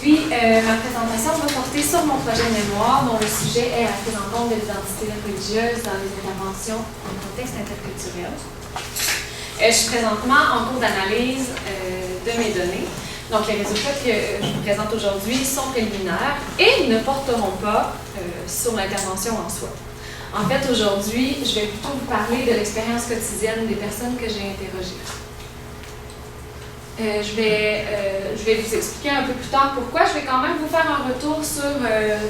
Aujourd'hui, ma présentation va porter sur mon projet de mémoire dont le sujet est la prise en compte de l'identité religieuse dans les interventions en contexte interculturel. Je suis présentement en cours d'analyse de mes données. Donc, les résultats que je vous présente aujourd'hui sont préliminaires et ne porteront pas sur l'intervention en soi. En fait, aujourd'hui, je vais plutôt vous parler de l'expérience quotidienne des personnes que j'ai interrogées. Je vais vous expliquer un peu plus tard pourquoi. Je vais quand même vous faire un retour sur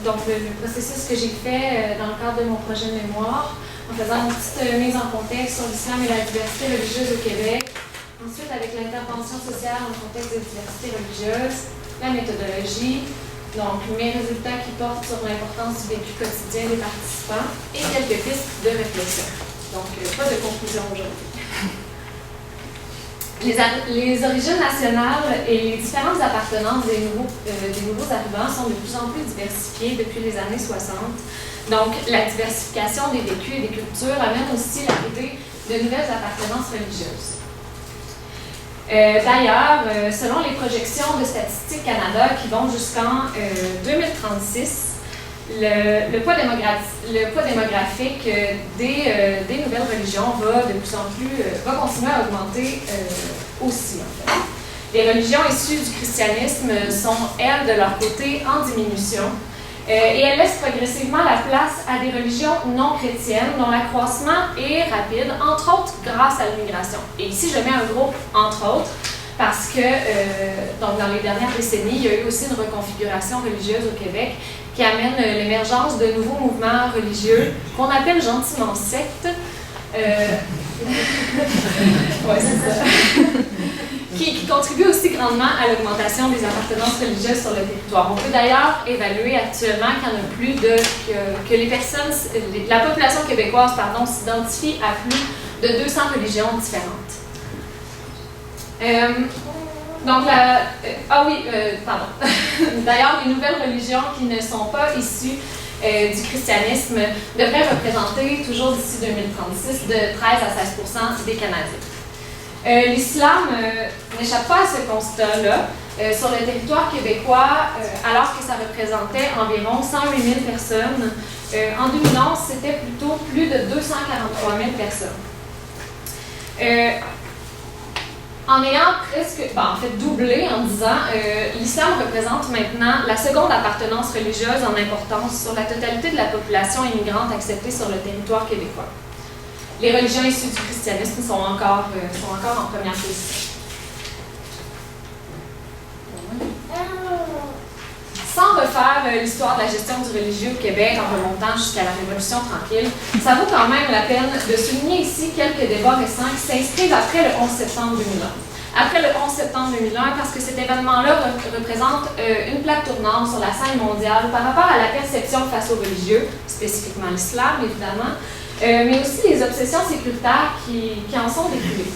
donc le processus que j'ai fait dans le cadre de mon projet de mémoire, en faisant une petite mise en contexte sur l'islam et la diversité religieuse au Québec. Ensuite, avec l'intervention sociale en contexte de diversité religieuse, la méthodologie, donc mes résultats qui portent sur l'importance du vécu quotidien des participants et quelques pistes de réflexion. Donc, pas de conclusion aujourd'hui. Les origines nationales et les différentes appartenances des nouveaux arrivants sont de plus en plus diversifiées depuis les années 60. Donc, la diversification des vécus et des cultures amène aussi l'arrivée de nouvelles appartenances religieuses. D'ailleurs, selon les projections de Statistique Canada qui vont jusqu'en 2036, le poids démographique des nouvelles religions va de plus en plus continuer à augmenter aussi, en fait. Les religions issues du christianisme sont, elles, de leur côté, en diminution et elles laissent progressivement la place à des religions non chrétiennes dont l'accroissement est rapide, entre autres grâce à l'immigration. Et ici, je mets un gros « entre autres », parce que donc dans les dernières décennies, il y a eu aussi une reconfiguration religieuse au Québec qui amène l'émergence de nouveaux mouvements religieux qu'on appelle gentiment sectes. Ouais, c'est ça. qui contribuent aussi grandement à l'augmentation des appartenances religieuses sur le territoire. On peut d'ailleurs évaluer actuellement qu'il y en a plus que les personnes, la population québécoise, s'identifie à plus de 200 religions différentes. D'ailleurs, les nouvelles religions qui ne sont pas issues du christianisme devraient représenter, toujours d'ici 2036, de 13 à 16% des Canadiens. L'islam n'échappe pas à ce constat-là. Sur le territoire québécois, alors que ça représentait environ 108 000 personnes, en 2011, c'était plutôt plus de 243 000 personnes. En ayant doublé en 10 ans, l'islam représente maintenant la seconde appartenance religieuse en importance sur la totalité de la population immigrante acceptée sur le territoire québécois. Les religions issues du christianisme sont encore en première position. Sans refaire l'histoire de la gestion du religieux au Québec en remontant jusqu'à la Révolution tranquille, ça vaut quand même la peine de souligner ici quelques débats récents qui s'inscrivent après le 11 septembre 2001. Après le 11 septembre 2001, parce que cet événement-là représente une plaque tournante sur la scène mondiale par rapport à la perception face aux religieux, spécifiquement l'islam évidemment, mais aussi les obsessions sécuritaires qui en sont découlées.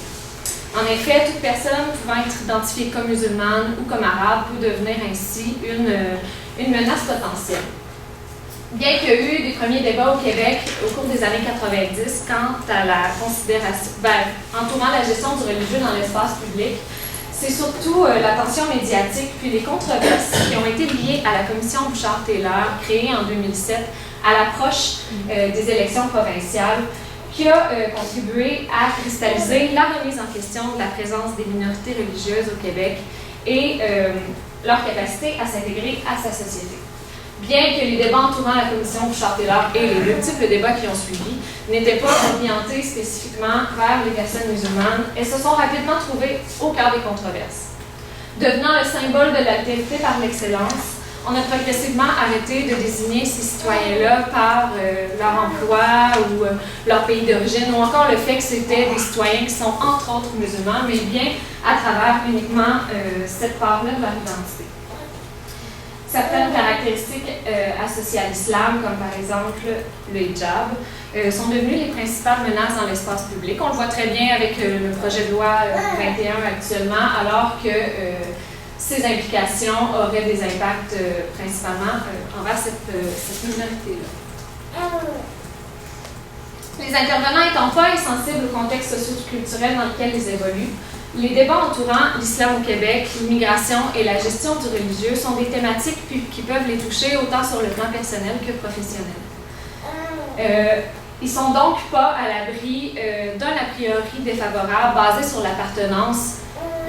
En effet, toute personne pouvant être identifiée comme musulmane ou comme arabe peut devenir ainsi une menace potentielle. Bien qu'il y ait eu des premiers débats au Québec au cours des années 90 quant à la considération, entourant la gestion du religieux dans l'espace public, c'est surtout l'attention médiatique puis les controverses qui ont été liées à la commission Bouchard-Taylor créée en 2007 à l'approche des élections provinciales qui a contribué à cristalliser la remise en question de la présence des minorités religieuses au Québec et leur capacité à s'intégrer à sa société. Bien que les débats entourant la commission Bouchard-Taylor et les multiples débats qui ont suivi n'étaient pas orientés spécifiquement vers les personnes musulmanes, elles se sont rapidement trouvées au cœur des controverses. Devenant le symbole de l'altérité par l'excellence, on a progressivement arrêté de désigner ces citoyens-là par leur emploi ou leur pays d'origine, ou encore le fait que c'était des citoyens qui sont entre autres musulmans, mais bien à travers uniquement cette part-là de leur identité. Certaines caractéristiques associées à l'islam, comme par exemple le hijab, sont devenues les principales menaces dans l'espace public. On le voit très bien avec le projet de loi 21 actuellement, alors que ces implications auraient des impacts principalement envers cette minorité-là. Les intervenants étant pas insensibles au contexte socio-culturel dans lequel ils évoluent, Les débats entourant l'islam au Québec, l'immigration et la gestion du religieux sont des thématiques qui peuvent les toucher autant sur le plan personnel que professionnel. Ils ne sont donc pas à l'abri d'un a priori défavorable basé sur l'appartenance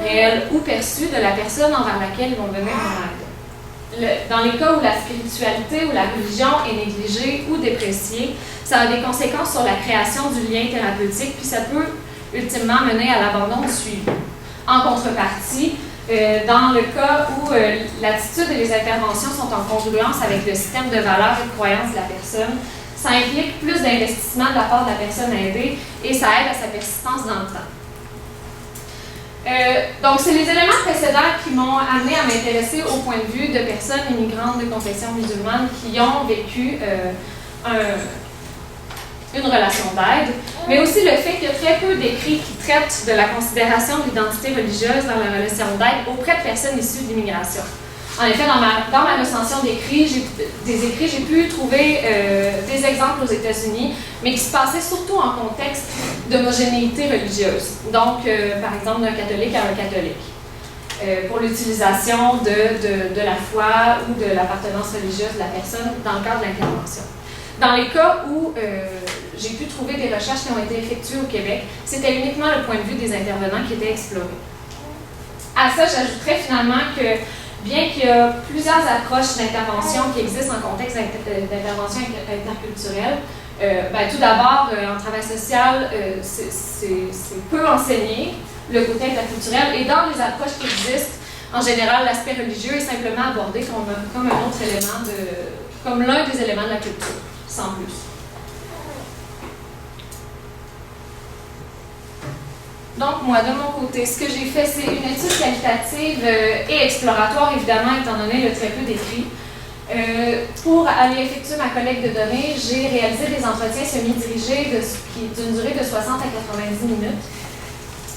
réelle ou perçue de la personne envers laquelle ils vont venir en aide. Dans les cas où la spiritualité ou la religion est négligée ou dépréciée, ça a des conséquences sur la création du lien thérapeutique, puis ça peut ultimement mener à l'abandon du suivi. En contrepartie, dans le cas où l'attitude et les interventions sont en congruence avec le système de valeurs et de croyances de la personne, ça implique plus d'investissement de la part de la personne aidée et ça aide à sa persistance dans le temps. Donc, c'est les éléments précédents qui m'ont amené à m'intéresser au point de vue de personnes immigrantes de confession musulmane qui ont vécu une relation d'aide, mais aussi le fait qu'il y a très peu d'écrits qui traitent de la considération de l'identité religieuse dans la relation d'aide auprès de personnes issues d'immigration. En effet, dans ma recension d'écrits, j'ai pu trouver des exemples aux États-Unis, mais qui se passaient surtout en contexte d'homogénéité religieuse. Donc, par exemple, d'un catholique à un catholique, pour l'utilisation de la foi ou de l'appartenance religieuse de la personne dans le cadre de l'intervention. Dans les cas où j'ai pu trouver des recherches qui ont été effectuées au Québec, c'était uniquement le point de vue des intervenants qui était exploré. À ça, j'ajouterais finalement que bien qu'il y a plusieurs approches d'intervention qui existent en contexte d'intervention interculturelle, tout d'abord, en travail social, c'est peu enseigné, le côté interculturel, et dans les approches qui existent, en général, l'aspect religieux est simplement abordé comme un autre élément comme l'un des éléments de la culture, sans plus. Donc, moi, de mon côté, ce que j'ai fait, c'est une étude qualitative et exploratoire, évidemment, étant donné le très peu d'écrits. Pour aller effectuer ma collecte de données, j'ai réalisé des entretiens semi-dirigés d'une durée de 60 à 90 minutes.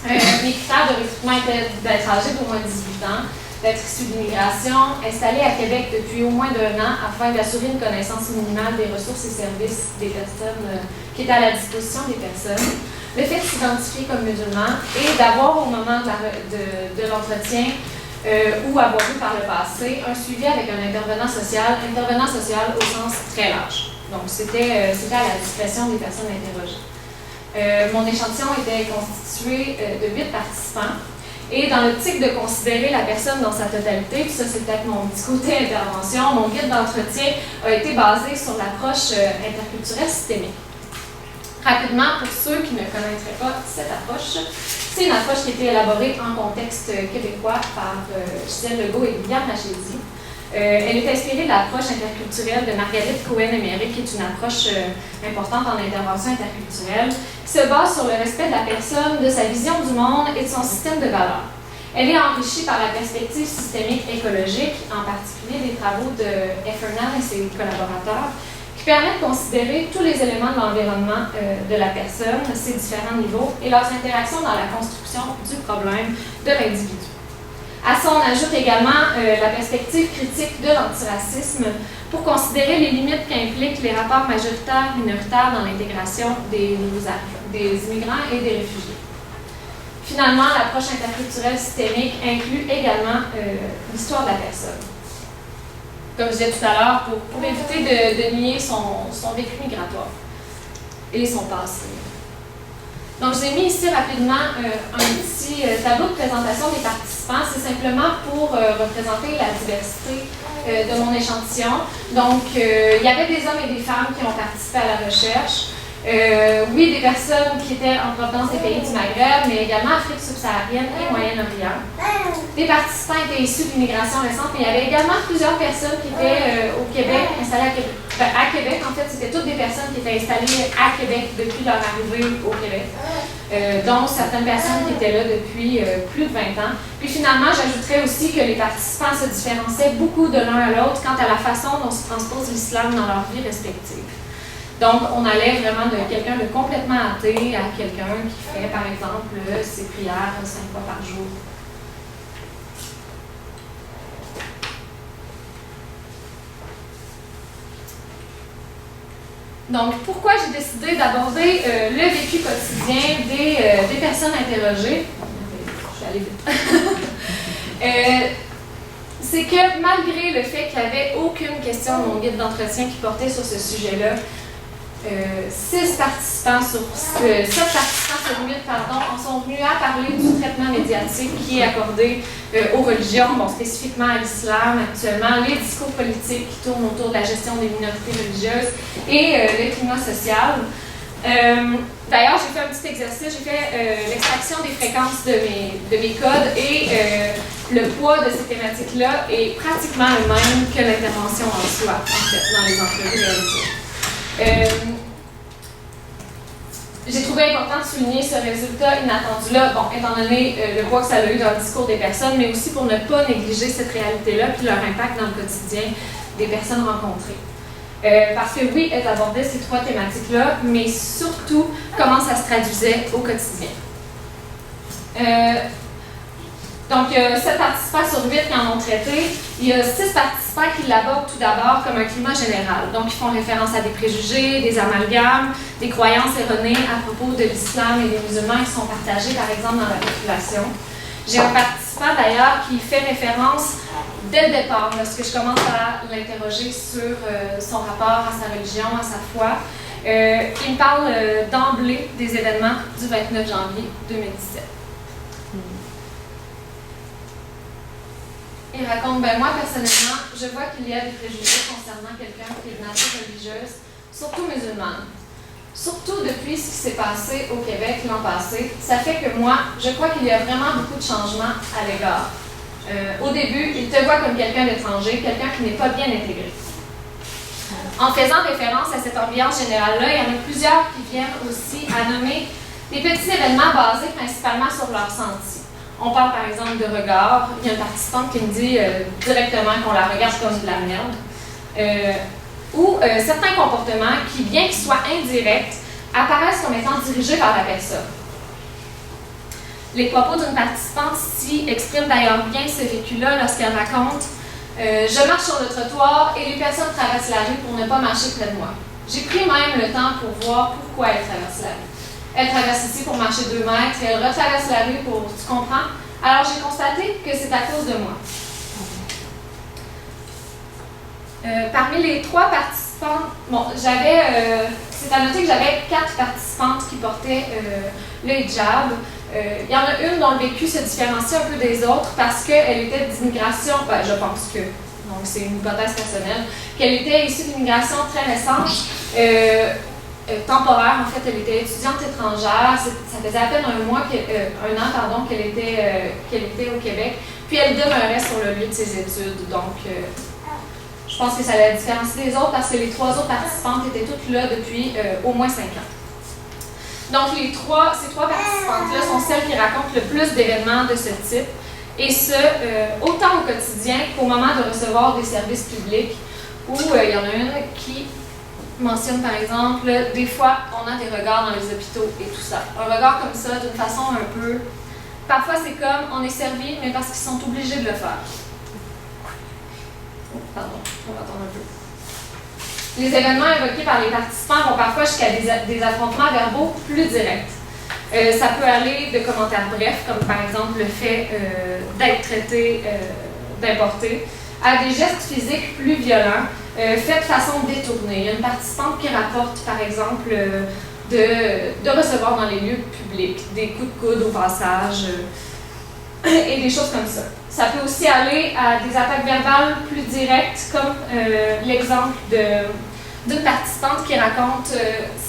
Mes critères de recrutement étaient d'être âgé d'au moins 18 ans, d'être issu d'immigration, installé à Québec depuis au moins d'1 an afin d'assurer une connaissance minimale des ressources et services des personnes qui étaient à la disposition des personnes, le fait de s'identifier comme musulman et d'avoir au moment de l'entretien ou avoir eu par le passé un suivi avec un intervenant social au sens très large. Donc c'était à la discrétion des personnes interrogées. Mon échantillon était constitué de 8 participants. Et dans l'optique de considérer la personne dans sa totalité, puis ça c'est peut-être mon petit côté intervention, mon guide d'entretien a été basé sur l'approche interculturelle systémique. Rapidement, pour ceux qui ne connaîtraient pas cette approche, c'est une approche qui a été élaborée en contexte québécois par Gisèle Legault et Liliane Rachedi. Elle est inspirée de l'approche interculturelle de Marguerite Cohen-Emerick, qui est une approche importante en intervention interculturelle, qui se base sur le respect de la personne, de sa vision du monde et de son système de valeurs. Elle est enrichie par la perspective systémique écologique, en particulier des travaux de Heffernan et ses collaborateurs, qui permettent de considérer tous les éléments de l'environnement de la personne, ses différents niveaux et leurs interactions dans la construction du problème de l'individu. À ça, on ajoute également la perspective critique de l'antiracisme pour considérer les limites qu'impliquent les rapports majoritaires-minoritaires dans l'intégration des immigrants et des réfugiés. Finalement, l'approche interculturelle systémique inclut également l'histoire de la personne. Comme je disais tout à l'heure, pour éviter de nier son vécu migratoire et son passé. Donc, j'ai mis ici rapidement un petit tableau de présentation des participants. C'est simplement pour représenter la diversité de mon échantillon. Donc, il y avait des hommes et des femmes qui ont participé à la recherche. Oui, des personnes qui étaient en provenance des pays du Maghreb, mais également Afrique subsaharienne et Moyen-Orient. Des participants étaient issus d'immigration récente, mais il y avait également plusieurs personnes qui étaient au Québec, installées à Québec. À Québec, en fait, c'était toutes des personnes qui étaient installées à Québec depuis leur arrivée au Québec, dont certaines personnes qui étaient là depuis plus de 20 ans. Puis finalement, j'ajouterais aussi que les participants se différenciaient beaucoup de l'un à l'autre quant à la façon dont se transpose l'islam dans leur vie respective. Donc, on allait vraiment de quelqu'un de complètement athée à quelqu'un qui fait, par exemple, ses prières 5 fois par jour. Donc, pourquoi j'ai décidé d'aborder le vécu quotidien des personnes interrogées? Je aller vite. C'est que malgré le fait qu'il n'y avait aucune question de mon guide d'entretien qui portait sur ce sujet-là, 7 participants sur 8 en sont venus à parler du traitement médiatique qui est accordé aux religions, bon, spécifiquement à l'islam actuellement, les discours politiques qui tournent autour de la gestion des minorités religieuses et le climat social. D'ailleurs, j'ai fait un petit exercice, j'ai fait l'extraction des fréquences de mes codes et le poids de ces thématiques-là est pratiquement le même que l'intervention en soi, en fait, dans les entrevues réalisées. J'ai trouvé important de souligner ce résultat inattendu-là, bon, étant donné le poids que ça a eu dans le discours des personnes, mais aussi pour ne pas négliger cette réalité-là puis leur impact dans le quotidien des personnes rencontrées. Parce que oui, elles abordaient ces 3 thématiques-là, mais surtout comment ça se traduisait au quotidien. Donc, 7 participants sur 8 qui en ont traité. Il y a 6 participants qui l'abordent tout d'abord comme un climat général. Donc, ils font référence à des préjugés, des amalgames, des croyances erronées à propos de l'islam et des musulmans qui sont partagés, par exemple, dans la population. J'ai un participant, d'ailleurs, qui fait référence dès le départ, lorsque je commence à l'interroger sur son rapport à sa religion, à sa foi. Il me parle d'emblée des événements du 29 janvier 2017. Il raconte, ben moi personnellement, je vois qu'il y a des préjugés concernant quelqu'un qui est de nature religieuse, surtout musulmane. Surtout depuis ce qui s'est passé au Québec l'an passé, ça fait que moi, je crois qu'il y a vraiment beaucoup de changements à l'égard. Au début, il te voit comme quelqu'un d'étranger, quelqu'un qui n'est pas bien intégré. En faisant référence à cette ambiance générale-là, il y en a plusieurs qui viennent aussi à nommer des petits événements basés principalement sur leur ressenti. On parle par exemple de regard. Il y a une participante qui me dit directement qu'on la regarde comme de la merde. Ou certains comportements qui, bien qu'ils soient indirects, apparaissent comme étant dirigés par la personne. Les propos d'une participante ici expriment d'ailleurs bien ce vécu-là lorsqu'elle raconte « Je marche sur le trottoir et les personnes traversent la rue pour ne pas marcher près de moi. J'ai pris même le temps pour voir pourquoi elles traversent la rue. Elle traverse ici pour marcher 2 mètres et elle retraverse la rue pour... Tu comprends? Alors j'ai constaté que c'est à cause de moi. » Parmi les 3 participantes, bon, c'est à noter que j'avais 4 participantes qui portaient le hijab. Il y en a une dont le vécu se différencie un peu des autres parce qu'elle était d'immigration, ben, je pense que, donc c'est une hypothèse personnelle, qu'elle était issue d'immigration très récente. Temporaire, en fait, elle était étudiante étrangère, ça faisait à peine un an qu'elle était au Québec, puis elle demeurait sur le lieu de ses études, donc je pense que ça la différencie des autres parce que les 3 autres participantes étaient toutes là depuis au moins 5 ans. Donc ces 3 participantes-là sont celles qui racontent le plus d'événements de ce type, et ce, autant au quotidien qu'au moment de recevoir des services publics, où il y en a une qui mentionne par exemple, des fois on a des regards dans les hôpitaux et tout ça. Un regard comme ça, d'une façon un peu... Parfois c'est comme on est servi, mais parce qu'ils sont obligés de le faire. Pardon, on va attendre un peu. Les événements évoqués par les participants vont parfois jusqu'à des affrontements verbaux plus directs. Ça peut aller de commentaires brefs, comme par exemple le fait d'être traité d'importé, à des gestes physiques plus violents, faits de façon détournée. Il y a une participante qui rapporte, par exemple, de recevoir dans les lieux publics des coups de coude au passage et des choses comme ça. Ça peut aussi aller à des attaques verbales plus directes, comme l'exemple d'une participante qui raconte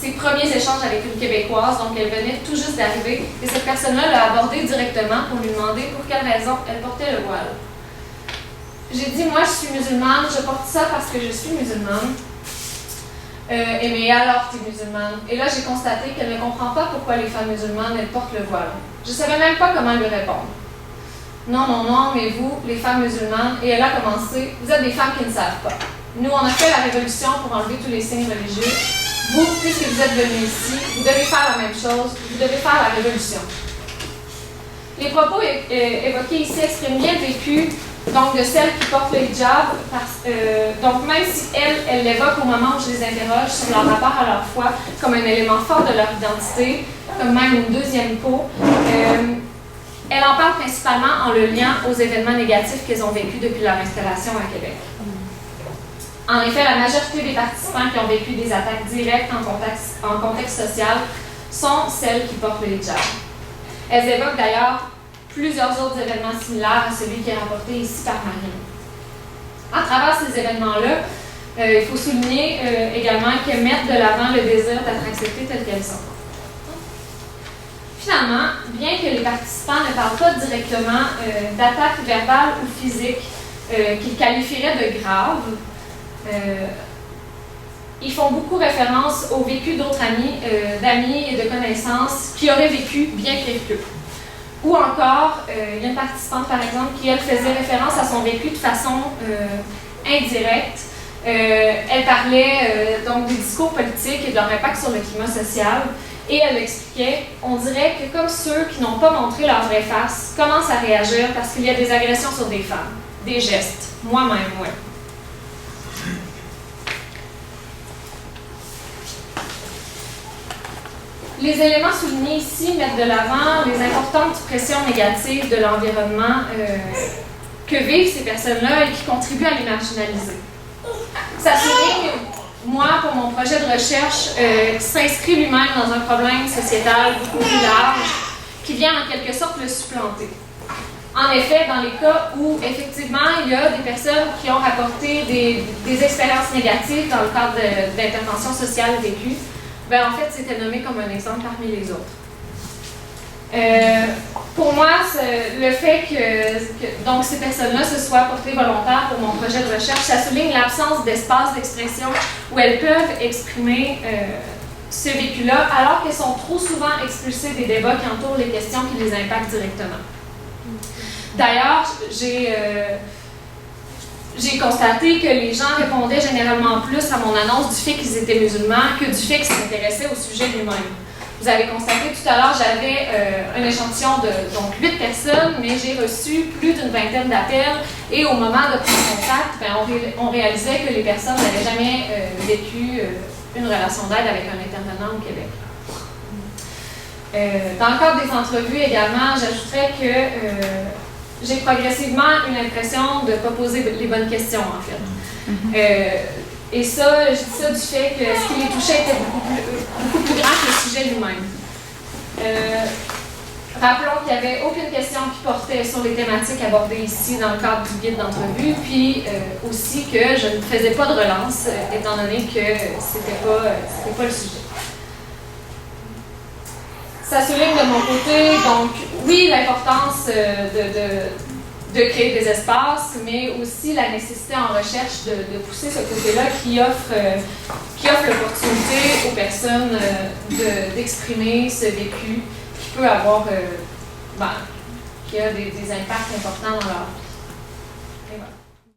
ses premiers échanges avec une Québécoise, donc elle venait tout juste d'arriver, et cette personne-là l'a abordée directement pour lui demander pour quelle raison elle portait le voile. J'ai dit, moi je suis musulmane, je porte ça parce que je suis musulmane. Et mais alors tu es musulmane. Et là j'ai constaté qu'elle ne comprend pas pourquoi les femmes musulmanes elles portent le voile. Je ne savais même pas comment lui répondre. Non, non, non, mais vous, les femmes musulmanes, et elle a commencé, vous êtes des femmes qui ne savent pas. Nous, on a fait la révolution pour enlever tous les signes religieux. Vous, puisque vous êtes venus ici, vous devez faire la même chose, vous devez faire la révolution. Les propos évoqués ici expriment bien le vécu donc, de celles qui portent le hijab. Donc, même si elles l'évoquent au moment où je les interroge sur leur rapport à leur foi comme un élément fort de leur identité, comme même une deuxième peau, Elle en parle principalement en le liant aux événements négatifs qu'elles ont vécus depuis leur installation à Québec. En effet, la majorité des participants qui ont vécu des attaques directes en contexte social sont celles qui portent le hijab. Elles évoquent d'ailleurs plusieurs autres événements similaires à celui qui est rapporté ici par Marine. À travers ces événements-là, il faut souligner également qu'elles mettent de l'avant le désir d'être acceptées telles qu'elles sont. Finalement, bien que les participants ne parlent pas directement d'attaques verbales ou physiques qu'ils qualifieraient de graves, ils font beaucoup référence au vécu d'autres amis, d'amis et de connaissances qui auraient vécu bien pire qu'eux. Ou encore, il y a une participante, par exemple, qui, elle, faisait référence à son vécu de façon indirecte. Elle parlait donc des discours politiques et de leur impact sur le climat social. Et elle expliquait, on dirait que comme ceux qui n'ont pas montré leur vraie face commencent à réagir parce qu'il y a des agressions sur des femmes, des gestes, moi-même, ouais. Les éléments soulignés ici mettent de l'avant les importantes pressions négatives de l'environnement que vivent ces personnes-là et qui contribuent à les marginaliser. Ça souligne, moi, pour mon projet de recherche, qui s'inscrit lui-même dans un problème sociétal beaucoup plus large, qui vient en quelque sorte le supplanter. En effet, dans les cas où, effectivement, il y a des personnes qui ont rapporté des expériences négatives dans le cadre d'interventions sociales vécues, ben, en fait, c'était nommé comme un exemple parmi les autres. Pour moi, le fait que donc, ces personnes-là se soient portées volontaires pour mon projet de recherche, ça souligne l'absence d'espace d'expression où elles peuvent exprimer ce vécu-là, alors qu'elles sont trop souvent expulsées des débats qui entourent les questions qui les impactent directement. D'ailleurs, j'ai constaté que les gens répondaient généralement plus à mon annonce du fait qu'ils étaient musulmans que du fait qu'ils s'intéressaient au sujet lui-même. Vous avez constaté tout à l'heure, j'avais un échantillon de donc 8 personnes, mais j'ai reçu plus d'une vingtaine d'appels et au moment de prendre contact, ben, on réalisait que les personnes n'avaient jamais vécu une relation d'aide avec un intervenant au Québec. Dans le cadre des entrevues également, j'ajouterais que j'ai progressivement une impression de ne pas poser les bonnes questions, en fait. Et ça, je dis ça du fait que ce qui les touchait était beaucoup plus grand que le sujet lui-même. Rappelons qu'il n'y avait aucune question qui portait sur les thématiques abordées ici dans le cadre du guide d'entrevue, puis aussi que je ne faisais pas de relance, étant donné que c'était pas le sujet. Ça souligne de mon côté, donc, oui, l'importance de créer des espaces, mais aussi la nécessité en recherche de pousser ce côté-là qui offre l'opportunité aux personnes d'exprimer ce vécu qui peut avoir, qui a des impacts importants dans leur vie. Et voilà.